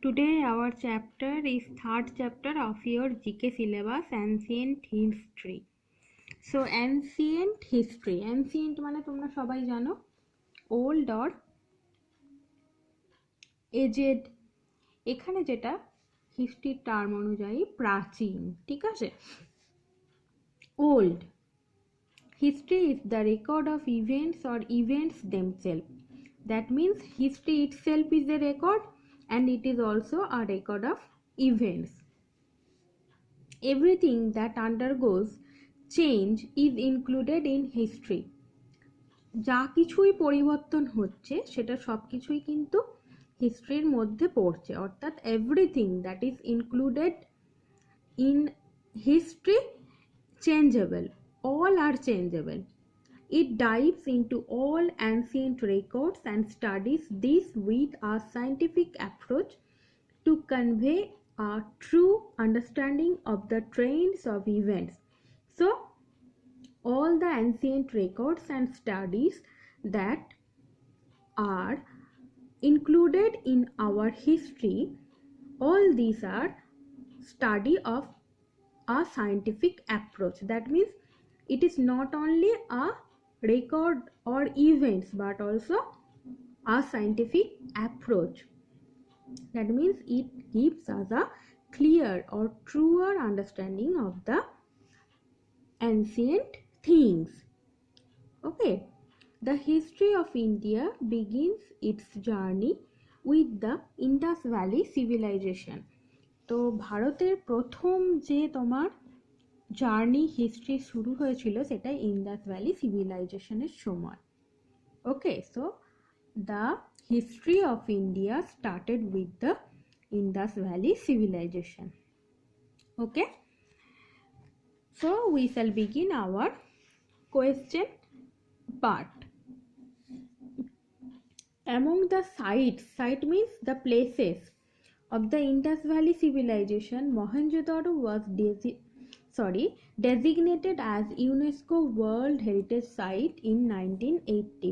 Today our chapter is third chapter of your GK syllabus, Ancient History. So ancient history, ancient মানে তোমরা সবাই জানো old or aged, এখানে যেটা history term অনুযায়ী প্রাচীন, ঠিক আছে। old history is the record of events or events themselves. That means history itself is a record and it is also a record of events. Everything that undergoes change is included in history. যা কিছুই পরিবর্তন হচ্ছে সেটা সব কিছুই কিন্তু হিস্ট্রির মধ্যে পড়ছে, অর্থাৎ everything that is included in history changeable, all are changeable. It dives into all ancient records and studies this with a scientific approach to convey a true understanding of the trends of events. So, all the ancient records and studies that are included in our history, all these are study of a scientific approach. That means it is not only a record or events but also a scientific approach. That means it gives us a clear or truer understanding of the ancient things. Okay, the history of India begins its journey with the Indus Valley civilization. তো ভারতের প্রথম যে তোমার journey history শুরু হয়েছিল সেটা Indas valley সিভিলাইজেশনের সময়। Okay, so the history of India started with the Indus valley civilisation. Okay, so we shall begin our question part. Among the sites, site means the places of the Indus Valley civilization, Mohenjo-daro was designated as UNESCO World Heritage Site in 1980.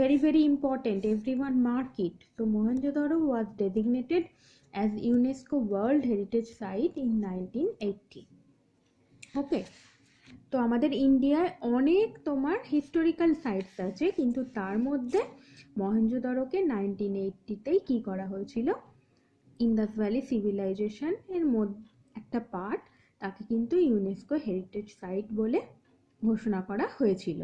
Very important, everyone mark it. So Mohenjo-daro was designated as UNESCO World Heritage Site in 1980. Okay, তো আমাদের ইন্ডিয়ায় অনেক তোমার historical sites আছে, কিন্তু তার মধ্যে মহেঞ্জোদারোকে 1980তেই কি করা হয়েছিল, ইন্দাস ভ্যালি সিভিলাইজেশন এর মধ্যে একটা পার্ট, তাকে কিন্তু ইউনেস্কো হেরিটেজ সাইট বলে ঘোষণা করা হয়েছিল।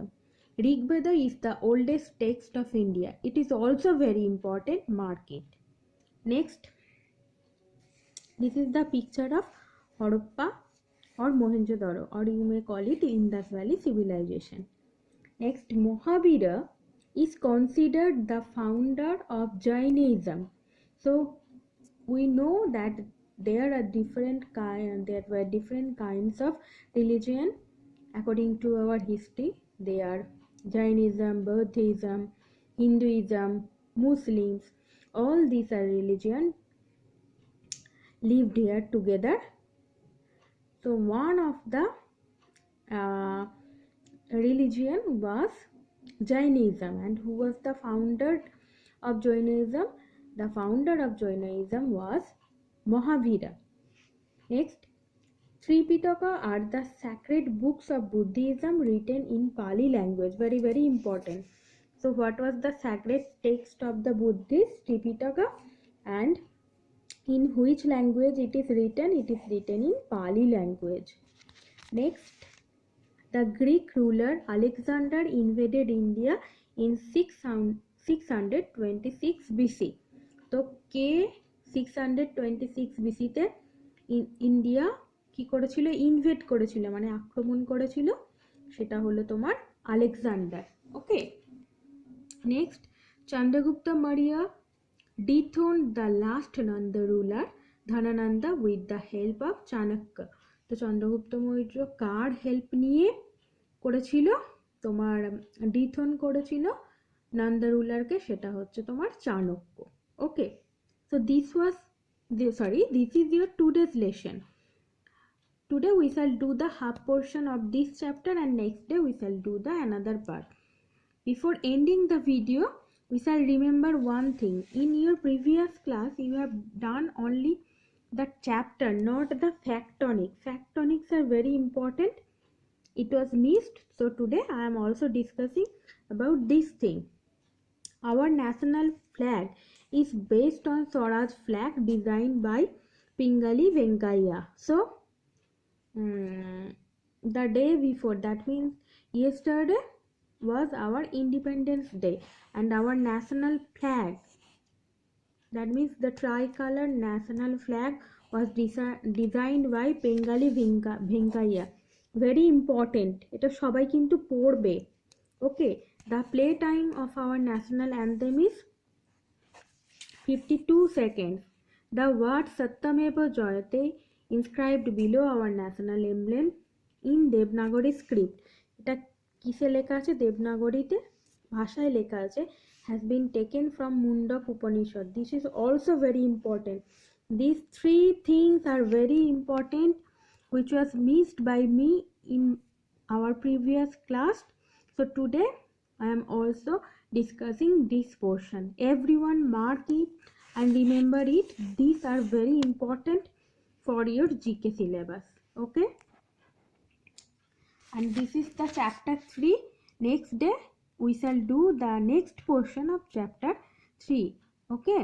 Rigveda is the oldest text of India, it is also very important, market. Next, this is the picture of Harappa or Mohenjo-daro, or you may call it Indus Valley civilization. Next, Mahavira is considered the founder of Jainism. So we know that there were different kinds of religion according to our history. They are Jainism, Buddhism, Hinduism, Muslims. All these are religion lived here together. So one of the religion was Jainism, and who was the founder of Jainism? The founder of Jainism was Mahavira. Next, Tripitaka are the sacred books of Buddhism written in Pali language. Very important. So what was the sacred text of the Buddhist? Tripitaka. And in which language it is written? It is written in Pali language. Next, the Greek ruler Alexander invaded India in 626 BC. তো কে 626 BC তে India কি করেছিল, invade করেছিল, মানে আক্রমণ করেছিল, সেটা হলো তোমার Alexander. Okay, next, Chandragupta Maurya dethroned the last Nanda ruler Dhanananda with the help of Chanakya. তো চন্দ্রগুপ্ত মৌর্য কার হেল্প নিয়ে করেছিল, তোমার ডিথ্রন করেছিল নন্দ রুলারকে, সেটা হচ্ছে তোমার Chanakya. Okay, so this is your today's lesson. Today we shall do the half portion of this chapter and next day we shall do the another part. Before ending the video, we shall remember one thing. In your previous class you have done only the chapter, not the factonics. Factonics are very important, it was missed, so today I am also discussing about this thing. Our national flag is based on Swaraj flag designed by Pingali Venkaiah. So the day before, that means yesterday, was our Independence Day, and our national flag, that means the tricolor national flag, was designed by Bengali Venkaiah. Very important, এটা সবাই কিন্তু পড়বে। Okay, the play time of our national anthem is 52 seconds. The word Satyameva Jayate inscribed below our national emblem in Devanagari script, এটা কিসে লেখা আছে? দেবনাগরীতে ভাষায় লেখা আছে, has been taken from Mundok Upanishad. This is also very important. These three things are very important, which was missed by me in our previous class. So today I am also discussing this portion. Everyone mark it and remember it. These are very important for your GK syllabus. Okay, and this is the chapter 3. Next day we shall do the next portion of chapter 3. Okay,